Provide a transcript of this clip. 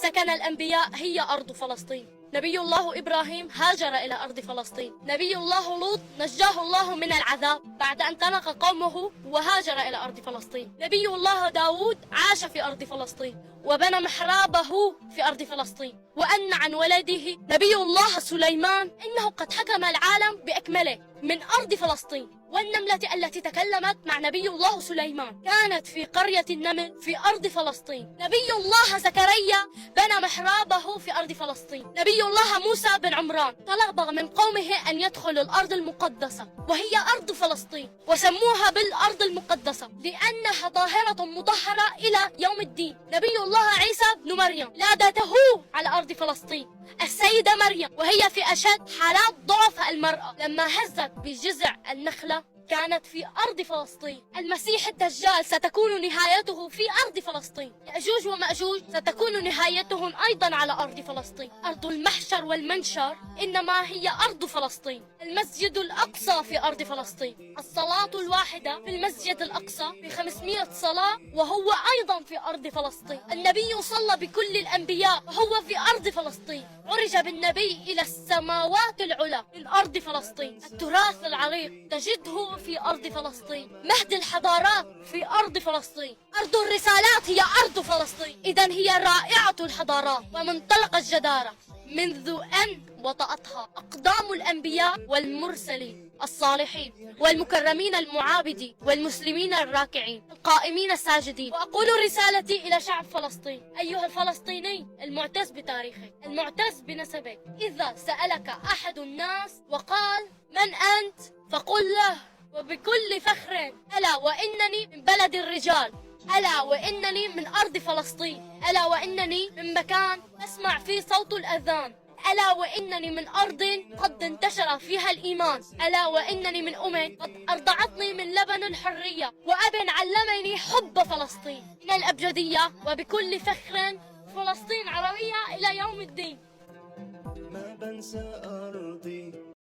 سكن الأنبياء هي أرض فلسطين. نبي الله إبراهيم هاجر إلى أرض فلسطين. نبي الله لوط نجاه الله من العذاب بعد أن ترك قومه وهاجر إلى أرض فلسطين. نبي الله داود عاش في أرض فلسطين وبنى محرابه في أرض فلسطين. وأن عن ولده نبي الله سليمان إنه قد حكم العالم بأكمله من أرض فلسطين. والنملة التي تكلمت مع نبي الله سليمان كانت في قرية النمل في أرض فلسطين. نبي الله زكريا بنى محرابه في أرض فلسطين. نبي الله موسى بن عمران طلب من قومه أن يدخلوا الأرض المقدسة وهي أرض فلسطين، وسموها بالأرض المقدسة لأنها طاهرة مطهرة إلى يوم الدين. نبي الله عيسى بن مريم لادته على أرض فلسطين. السيدة مريم وهي في أشد حالات ضعف المرأة لما هزت بجذع النخلة كانت في أرض فلسطين. المسيح الدجال ستكون نهايته في أرض فلسطين. يأجوج ومأجوج ستكون نهايتهم أيضا على أرض فلسطين. أرض المحشر والمنشر إنما هي أرض فلسطين. المسجد الأقصى في أرض فلسطين. الصلاة الواحدة في المسجد الأقصى ب500 صلاة وهو أيضا في أرض فلسطين. النبي صلى بكل الأنبياء وهو في أرض فلسطين. عرج بالنبي إلى السماوات العلى من أرض فلسطين. التراث العريق تجده في أرض فلسطين. مهد الحضارات في أرض فلسطين. أرض الرسالات هي أرض فلسطين. إذن هي رائعة الحضارات ومنطلق الجدارة منذ أن وطأتها أقدام الأنبياء والمرسلين الصالحين والمكرمين المعابدين والمسلمين الراكعين القائمين الساجدين. وأقول رسالتي إلى شعب فلسطين: أيها الفلسطيني المعتز بتاريخك، المعتز بنسبك، إذا سألك أحد الناس وقال من أنت فقل له وبكل فخر: ألا وإنني من بلد الرجال، ألا وإنني من أرض فلسطين، ألا وإنني من مكان أسمع فيه صوت الأذان، ألا وإنني من أرض قد انتشر فيها الإيمان، ألا وإنني من قد أرضعتني من لبن الحرية، وأب علمني حب فلسطين من الأبجدية. وبكل فخر